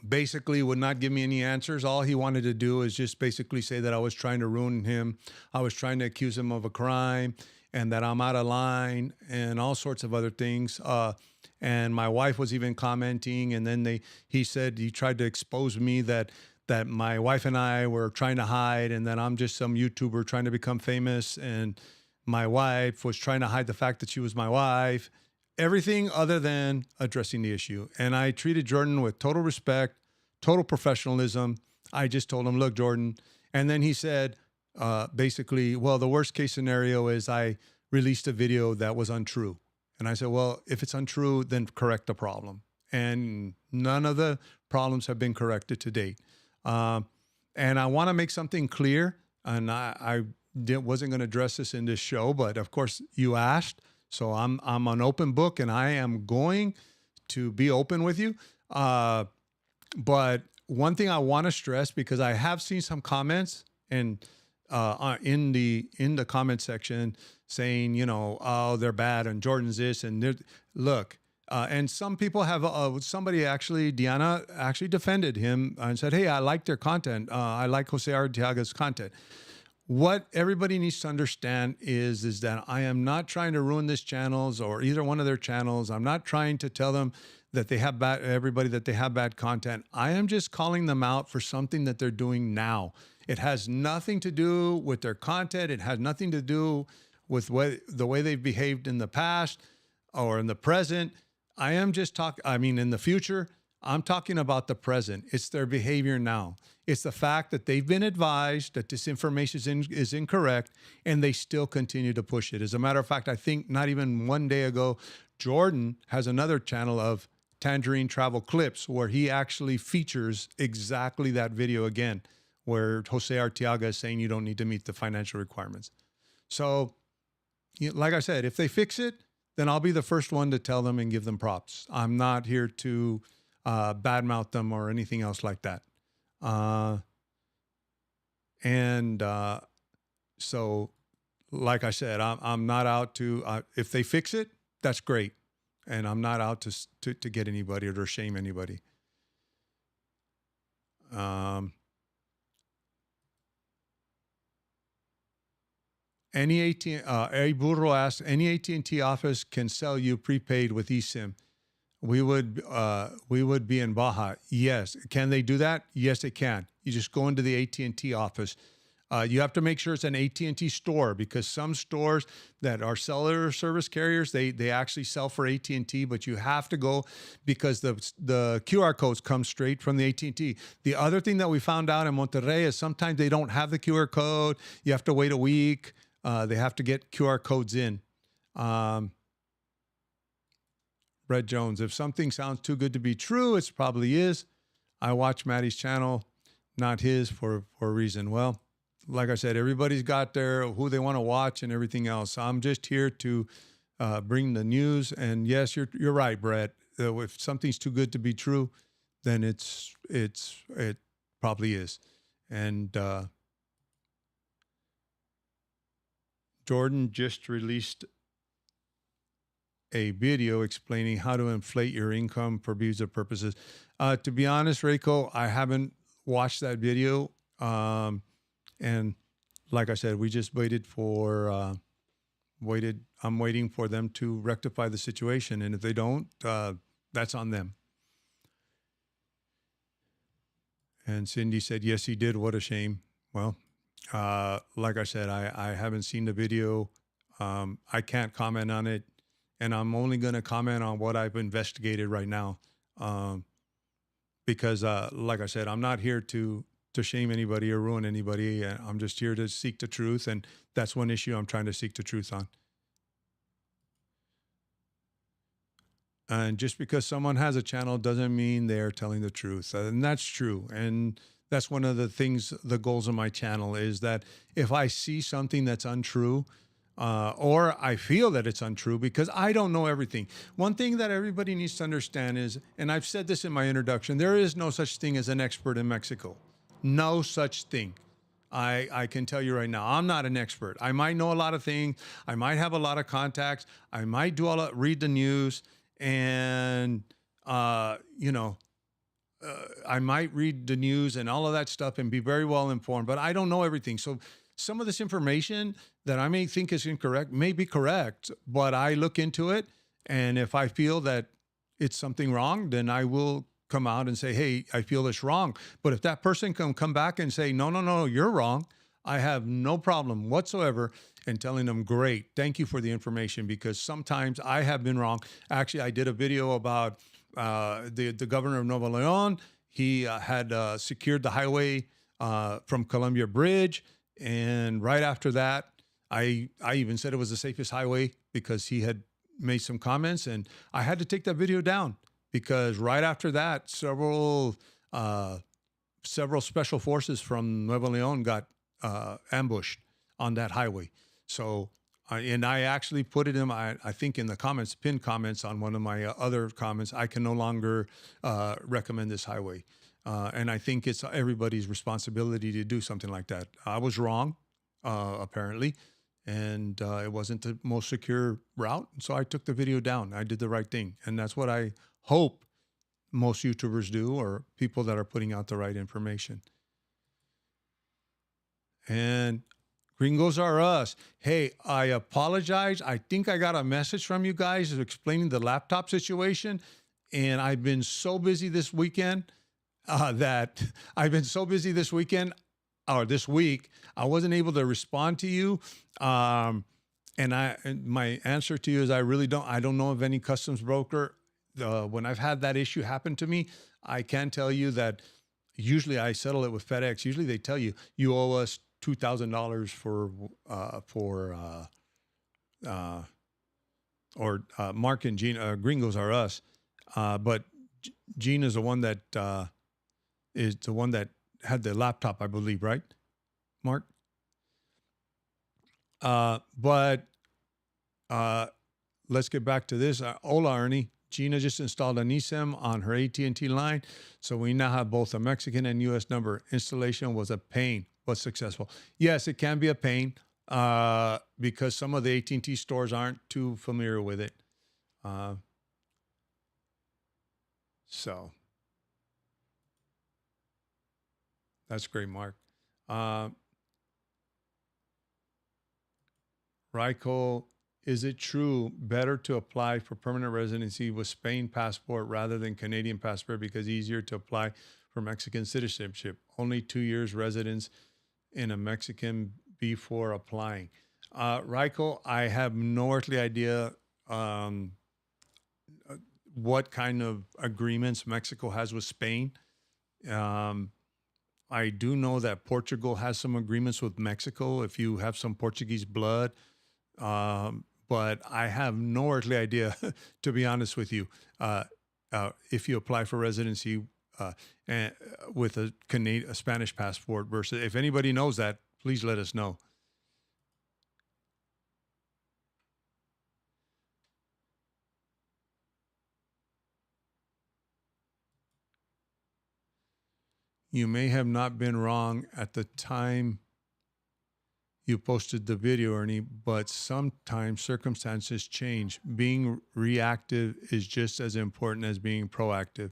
Basically would not give me any answers. All he wanted to do is just basically say that I was trying to ruin him. I was trying to accuse him of a crime, and that I'm out of line, and all sorts of other things. And my wife was even commenting, and then he said he tried to expose me that my wife and I were trying to hide, and that I'm just some YouTuber trying to become famous, and my wife was trying to hide the fact that she was my wife. Everything other than addressing the issue. And I treated Jordan with total respect, total professionalism. I just told him, look, Jordan. And then he said, basically, well, the worst case scenario is I released a video that was untrue. And I said, well, if it's untrue, then correct the problem. And none of the problems have been corrected to date. And I want to make something clear. And I wasn't going to address this in this show, but of course you asked. So I'm an open book, and I am going to be open with you. But one thing I want to stress, because I have seen some comments and in the comment section saying, oh, they're bad and Jordan's this and look, And some people have, somebody actually, Diana actually defended him and said, hey, I like their content. I like Jose Arteaga's content. What everybody needs to understand is that I am not trying to ruin this channels or either one of their channels. I'm not trying to tell them that they have everybody that they have bad content. I am just calling them out for something that they're doing now. It has nothing to do with their content. It has nothing to do with the way they've behaved in the past or in the present. I am just in the future, I'm talking about the present. It's their behavior now. It's the fact that they've been advised that this information is incorrect and they still continue to push it. As a matter of fact, I think not even one day ago, Jordan has another channel of Tangerine Travel Clips where he actually features exactly that video again, where Jose Arteaga is saying you don't need to meet the financial requirements. So, like I said, if they fix it, then I'll be the first one to tell them and give them props. I'm not here to badmouth them or anything else like that. So, like I said, I'm not out to, if they fix it, that's great. And I'm not out to get anybody or to shame anybody. Any A Burro asked, any AT&T office can sell you prepaid with eSIM. We would be in Baja. Yes. Can they do that? Yes, they can. You just go into the AT&T office. You have to make sure it's an AT&T store, because some stores that are cellular service carriers, they actually sell for AT&T, but you have to go because the QR codes come straight from the AT&T. The other thing that we found out in Monterrey is sometimes they don't have the QR code. You have to wait a week. They have to get QR codes in. Brett Jones, if something sounds too good to be true, it probably is. I watch Maddie's channel, not his, for a reason. Well, like I said, everybody's got who they want to watch and everything else. I'm just here to bring the news. And yes, you're right, Brett. If something's too good to be true, then it probably is. And Jordan just released a video explaining how to inflate your income for visa purposes. To be honest, Reiko, I haven't watched that video. And like I said, we just waited. I'm waiting for them to rectify the situation. And if they don't, that's on them. And Cindy said, yes, he did. What a shame. Well, like I said, I haven't seen the video. I can't comment on it. And I'm only going to comment on what I've investigated right now. Because like I said, I'm not here to shame anybody or ruin anybody. I'm just here to seek the truth. And that's one issue I'm trying to seek the truth on. And just because someone has a channel doesn't mean they're telling the truth. And that's true. And that's one of the things, the goals of my channel is that if I see something that's untrue, or I feel that it's untrue, because I don't know everything. One thing that everybody needs to understand is, and I've said this in my introduction, there is no such thing as an expert in Mexico. No such thing. I can tell you right now, I'm not an expert. I might know a lot of things. I might have a lot of contacts. I might read the news, and I might read the news and all of that stuff and be very well informed, but I don't know everything. So some of this information that I may think is incorrect may be correct, but I look into it. And if I feel that it's something wrong, then I will come out and say, hey, I feel this wrong. But if that person can come back and say, no, you're wrong, I have no problem whatsoever in telling them, great, thank you for the information, because sometimes I have been wrong. Actually, I did a video about the governor of Nuevo León. He had secured the highway from Columbia Bridge. And right after that, I even said it was the safest highway because he had made some comments, and I had to take that video down because right after that, several special forces from Nuevo León got ambushed on that highway. So, and I actually put it in I think in the comments, pinned comments on one of my other comments, I can no longer recommend this highway. And I think it's everybody's responsibility to do something like that. I was wrong, apparently. and it wasn't the most secure route. So I took the video down. I did the right thing, and that's what I hope most YouTubers do, or people that are putting out the right information. And Gringos are us. Hey, I apologize. I think I got a message from you guys explaining the laptop situation, and I've been so busy this weekend that I've been so busy this weekend or this week, I wasn't able to respond to you. And my answer to you is I don't know of any customs broker. When I've had that issue happen to me, I can tell you that usually I settle it with FedEx. Usually they tell you you owe us $2,000 uh, or Mark and Gina, Gringos are us, but Gina is the one that had the laptop, I believe, right, Mark? But let's get back to this. Hola, Ernie. Gina just installed an eSIM on her AT&T line, so we now have both a Mexican and U.S. number. Installation was a pain, but successful. Yes, it can be a pain because some of the AT&T stores aren't too familiar with it. So that's great, Mark. Raiko, is it true better to apply for permanent residency with Spain passport rather than Canadian passport because easier to apply for Mexican citizenship? Only 2 years residence in a Mexican before applying. Raiko, I have no earthly idea what kind of agreements Mexico has with Spain. I do know that Portugal has some agreements with Mexico if you have some Portuguese blood. But I have no earthly idea, to be honest with you, if you apply for residency and with a Spanish passport versus, if anybody knows that, please let us know. You may have not been wrong at the time you posted the video, Ernie, but sometimes circumstances change. Being reactive is just as important as being proactive.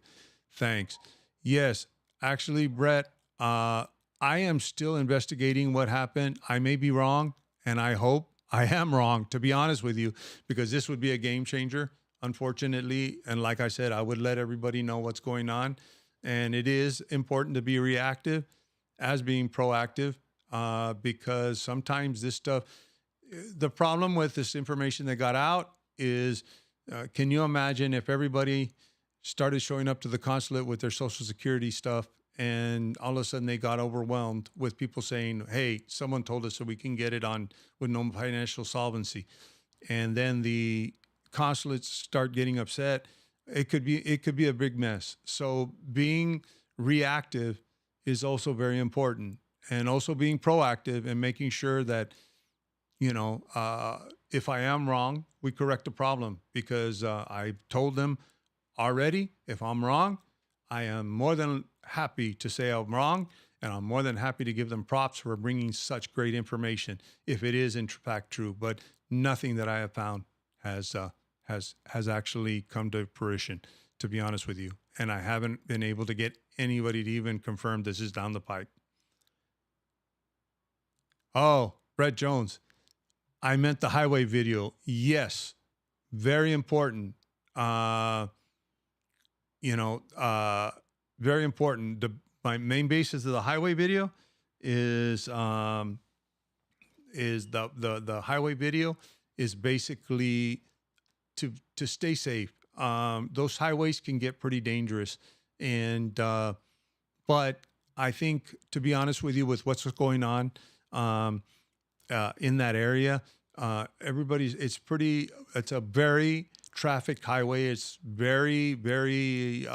Thanks. Yes, actually, Brett, I am still investigating what happened. I may be wrong, and I hope I am wrong, to be honest with you, because this would be a game changer, unfortunately. And like I said, I would let everybody know what's going on. And it is important to be reactive as being proactive because sometimes this stuff, the problem with this information that got out is, can you imagine if everybody started showing up to the consulate with their social security stuff and all of a sudden they got overwhelmed with people saying, hey, someone told us that we can get it on with no financial solvency. And then the consulates start getting upset. It could be a big mess. So being reactive is also very important, and also being proactive and making sure that, if I am wrong, we correct the problem because I told them already, if I'm wrong, I am more than happy to say I'm wrong, and I'm more than happy to give them props for bringing such great information if it is in fact true. But nothing that I have found has actually come to fruition, to be honest with you. And I haven't been able to get anybody to even confirm this is down the pipe. Oh, Brett Jones, I meant the highway video. Yes, very important. Very important. My main basis of the highway video is the highway video is basically to stay safe. Those highways can get pretty dangerous, and but I think, to be honest with you, with what's going on in that area, it's a very trafficked highway. It's very, very,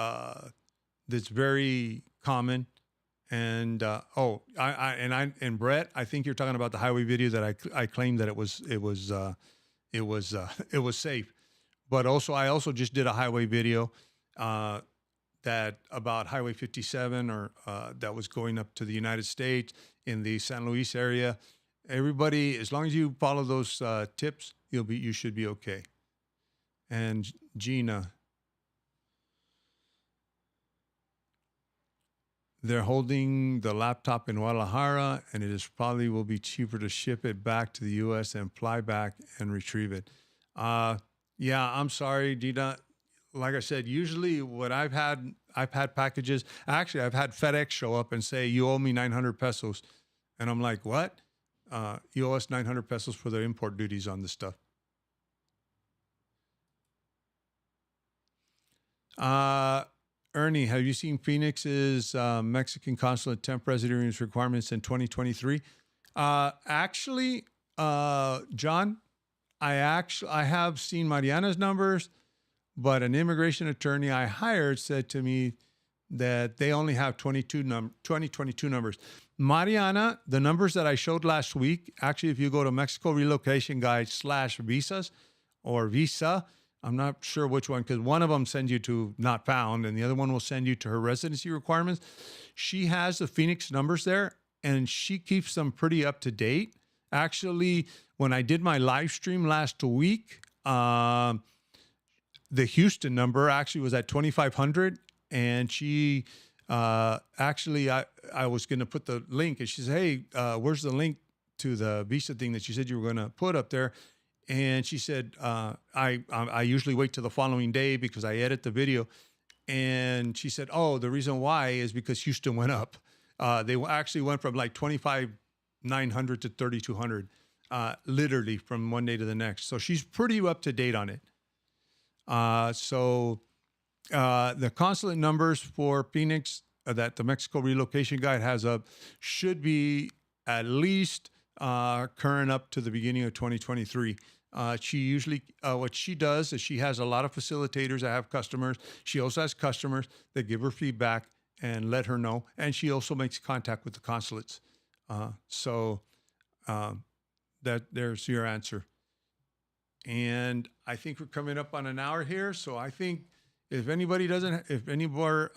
that's very common. And and Brett, I think you're talking about the highway video that I claimed that it was safe. But also, I also just did a highway video that about Highway 57 or that was going up to the United States in the San Luis area. Everybody, as long as you follow those tips, you should be okay. And Gina, they're holding the laptop in Guadalajara, and it is probably will be cheaper to ship it back to the U.S. and fly back and retrieve it. Uh, yeah, I'm sorry, Gina. Like I said, usually what I've had packages. Actually, I've had FedEx show up and say you owe me 900 pesos, and I'm like, what? You owe us 900 pesos for the import duties on this stuff. Uh, Ernie, have you seen Phoenix's Mexican consulate temp residence requirements in 2023? Actually, John, I have seen Mariana's numbers, but an immigration attorney I hired said to me that they only have 2022 numbers. Mariana, the numbers that I showed last week, actually, if you go to Mexico Relocation Guide /visas or visa, I'm not sure which one, because one of them sends you to not found and the other one will send you to her residency requirements. She has the Phoenix numbers there and she keeps them pretty up to date. Actually, when I did my live stream last week, the Houston number actually was at 2,500, and she actually I was going to put the link, and she said, "Hey, where's the link to the visa thing that you said you were going to put up there?" And she said, "I usually wait till the following day because I edit the video." And she said, "Oh, the reason why is because Houston went up. They actually went from like 25,900 to 3,200, literally from one day to the next. So she's pretty up to date on it." The consulate numbers for Phoenix that the Mexico Relocation Guide has up should be at least current up to the beginning of 2023. She usually, what she does is she has a lot of facilitators that have customers. She also has customers that give her feedback and let her know. And she also makes contact with the consulates. So that there's your answer. And I think we're coming up on an hour here. So I think if anybody doesn't, if any more,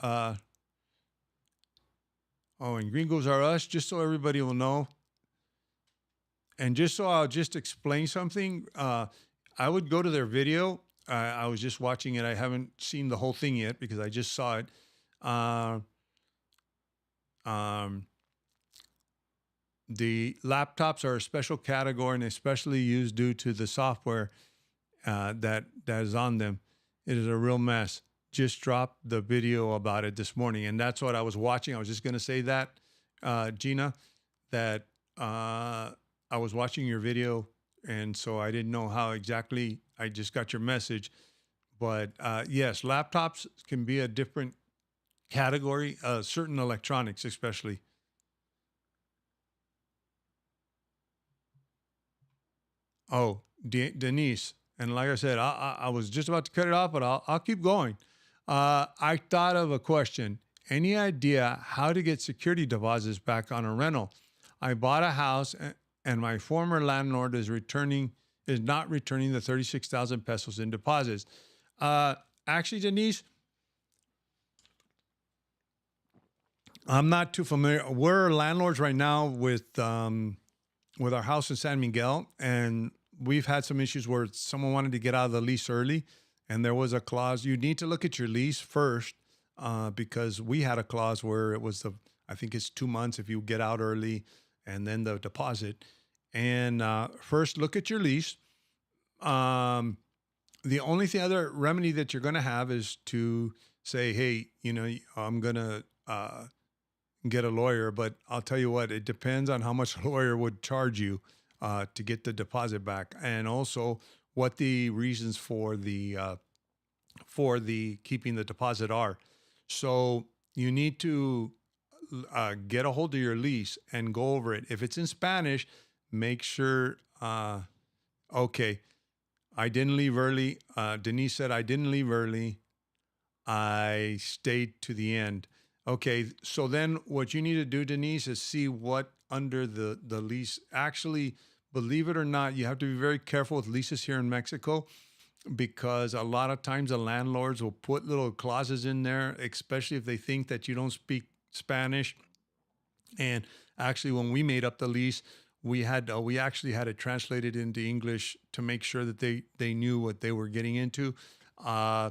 and Gringos Are Us, just so everybody will know, and just so I'll just explain something, I would go to their video. I was just watching it. I haven't seen the whole thing yet because I just saw it. The laptops are a special category and especially used due to the software that is on them. It is a real mess. Just dropped the video about it this morning, and that's what I was watching. I was just going to say that, Gina, that I was watching your video, and so I didn't know how exactly. I just got your message, but yes, laptops can be a different category. Certain electronics, especially. Oh, Denise. And like I said, I was just about to cut it off, but I'll keep going. I thought of a question. Any idea how to get security deposits back on a rental? I bought a house and my former landlord is not returning the 36,000 pesos in deposits. Actually, Denise, I'm not too familiar. We're landlords right now with our house in San Miguel, and we've had some issues where someone wanted to get out of the lease early, and there was a clause. You need to look at your lease first, because we had a clause where it was I think it's 2 months if you get out early, and then the deposit. And first, look at your lease. The only other remedy that you're going to have is to say, "Hey, I'm going to get a lawyer," but I'll tell you what, it depends on how much a lawyer would charge you to get the deposit back, and also what the reasons for the keeping the deposit are. So you need to get a hold of your lease and go over it. If it's in Spanish, make sure. Okay, I didn't leave early. Denise said I didn't leave early. I stayed to the end. Okay, so then what you need to do, Denise, is see what under the lease. Actually, believe it or not, you have to be very careful with leases here in Mexico, because a lot of times the landlords will put little clauses in there, especially if they think that you don't speak Spanish. And actually, when we made up the lease, we actually had it translated into English to make sure that they knew what they were getting into. Uh,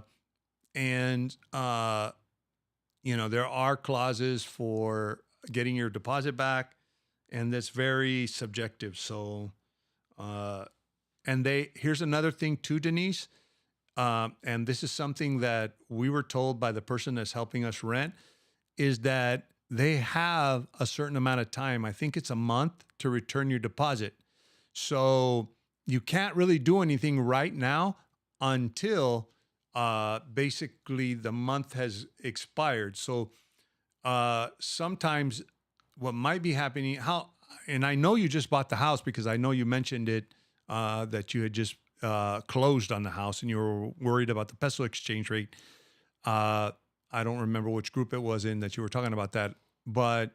and there are clauses for getting your deposit back, and that's very subjective. So, and here's another thing too, Denise. And this is something that we were told by the person that's helping us rent, is that they have a certain amount of time. I think it's a month to return your deposit. So you can't really do anything right now until basically the month has expired. So sometimes what might be happening, and I know you just bought the house because I know you mentioned it, that you had just closed on the house and you were worried about the peso exchange rate. I don't remember which group it was in that you were talking about that, but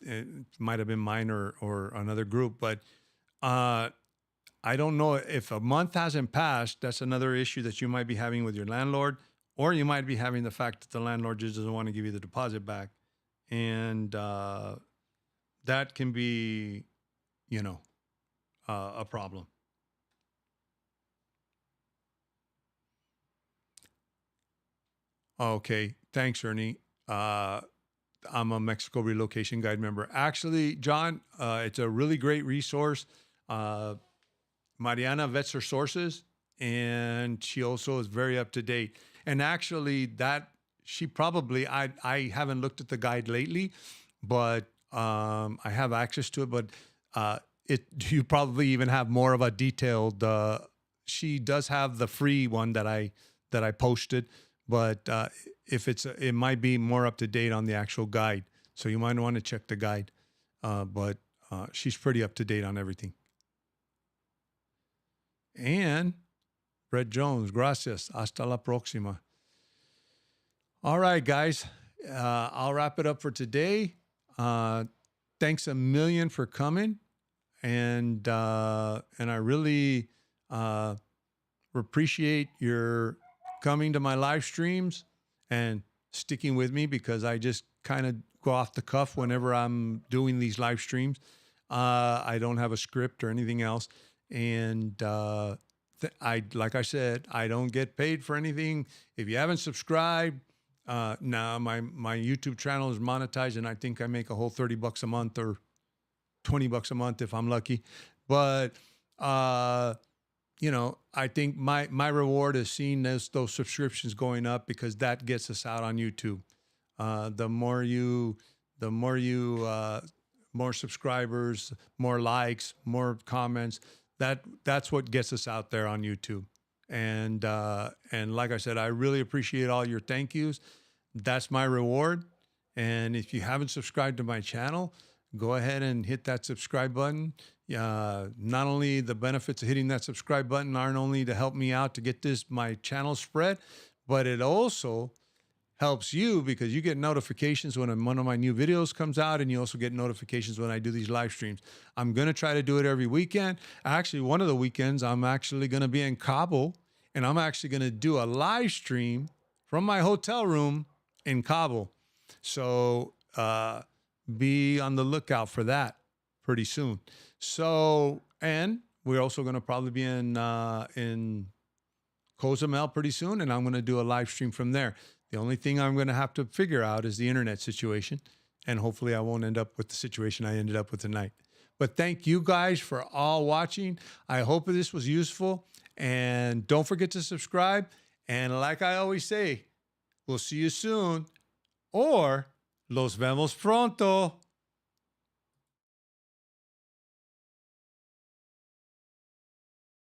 it might have been mine or another group. But I don't know if a month hasn't passed. That's another issue that you might be having with your landlord, or you might be having the fact that the landlord just doesn't want to give you the deposit back, and that can be, a problem. Okay, thanks, Ernie. I'm a Mexico Relocation Guide member. Actually, John, it's a really great resource. Mariana vets her sources, and she also is very up to date. And actually, I haven't looked at the guide lately, but I have access to it. But you probably even have more of a detailed. She does have the free one that I posted, but if it might be more up to date on the actual guide. So you might want to check the guide. But she's pretty up to date on everything. And Brett Jones, gracias. Hasta la próxima. All right, guys. I'll wrap it up for today. Thanks a million for coming. And I really appreciate your coming to my live streams and sticking with me, because I just kind of go off the cuff whenever I'm doing these live streams. I don't have a script or anything else. And like I said, I don't get paid for anything. If you haven't subscribed, now my YouTube channel is monetized, and I think I make a whole $30 a month or $20 a month if I'm lucky. But I think my reward is seeing those subscriptions going up, because that gets us out on YouTube. The more subscribers, more likes, more comments. That's what gets us out there on YouTube. And like I said, I really appreciate all your thank yous. That's my reward. And if you haven't subscribed to my channel, go ahead and hit that subscribe button. Not only the benefits of hitting that subscribe button aren't only to help me out to get my channel spread, but it also helps you, because you get notifications when one of my new videos comes out, and you also get notifications when I do these live streams. I'm going to try to do it every weekend. Actually, one of the weekends, I'm actually going to be in Cabo, and I'm actually going to do a live stream from my hotel room in Cabo. So be on the lookout for that pretty soon. So, and we're also going to probably be in Cozumel pretty soon, and I'm going to do a live stream from there. The only thing I'm going to have to figure out is the internet situation, and hopefully I won't end up with the situation I ended up with tonight. But thank you guys for all watching. I hope this was useful, and don't forget to subscribe. And like I always say, we'll see you soon, or los vemos pronto.